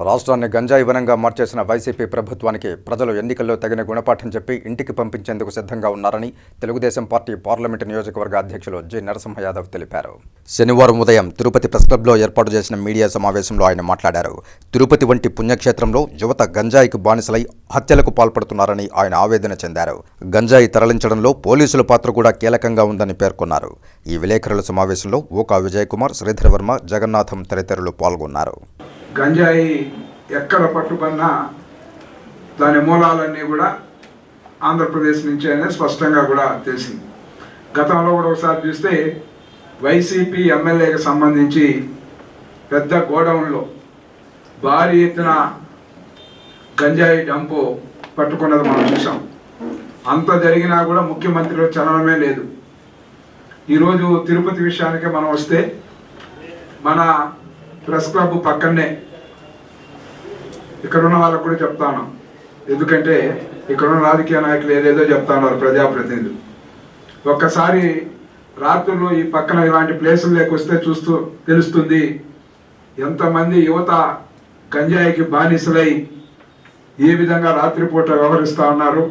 రాష్ట్రాన్ని గంజాయి వనంగా మార్చేసిన వైసీపీ ప్రభుత్వానికి ప్రజలు ఎన్నికల్లో తగిన గుణపాఠం చెప్పి ఇంటికి పంపించేందుకు సిద్ధంగా ఉన్నారని తెలుగుదేశం పార్టీ పార్లమెంటు నియోజకవర్గ అధ్యక్షులు జె నరసింహ యాదవ్ తెలిపారు. శనివారం ఉదయం తిరుపతి ప్రెస్ క్లబ్లో ఏర్పాటు చేసిన మీడియా సమావేశంలో ఆయన మాట్లాడారు. తిరుపతి వంటి పుణ్యక్షేత్రంలో యువత గంజాయికి బానిసలై హత్యలకు పాల్పడుతున్నారని ఆయన ఆవేదన చెందారు. గంజాయి తరలించడంలో పోలీసుల పాత్ర కూడా కీలకంగా ఉందని పేర్కొన్నారు. ఈ విలేకరుల సమావేశంలో ఓకా విజయ్ కుమార్, శ్రీధర్ వర్మ, జగన్నాథం తదితరులు పాల్గొన్నారు. గంజాయి ఎక్కడ పట్టుకున్నా దాని మూలాలన్నీ కూడా ఆంధ్రప్రదేశ్ నుంచే అనేది స్పష్టంగా కూడా తెలిసింది. గతంలో కూడా ఒకసారి చూస్తే వైసీపీ ఎమ్మెల్యేకి సంబంధించి పెద్ద గోడౌన్లో భారీ ఎత్తున గంజాయి డంపు పట్టుకున్నది మనం చూసాం. అంత జరిగినా కూడా ముఖ్యమంత్రిలో చలనమే లేదు. ఈరోజు తిరుపతి విషయానికి మనం వస్తే మన ప్రెస్ క్లబ్ పక్కనే ఇక్కడున్న వాళ్ళకు కూడా చెప్తాను, ఎందుకంటే ఇక్కడున్న రాజకీయ నాయకులు ఏదేదో చెప్తా ఉన్నారు, ప్రజాప్రతినిధులు. ఒక్కసారి రాత్రులు ఈ పక్కన ఇలాంటి ప్లేసులు లేకొస్తే చూస్తూ తెలుస్తుంది ఎంతమంది యువత గంజాయికి బానిసలై ఏ విధంగా రాత్రిపూట వ్యవహరిస్తూ ఉన్నారు.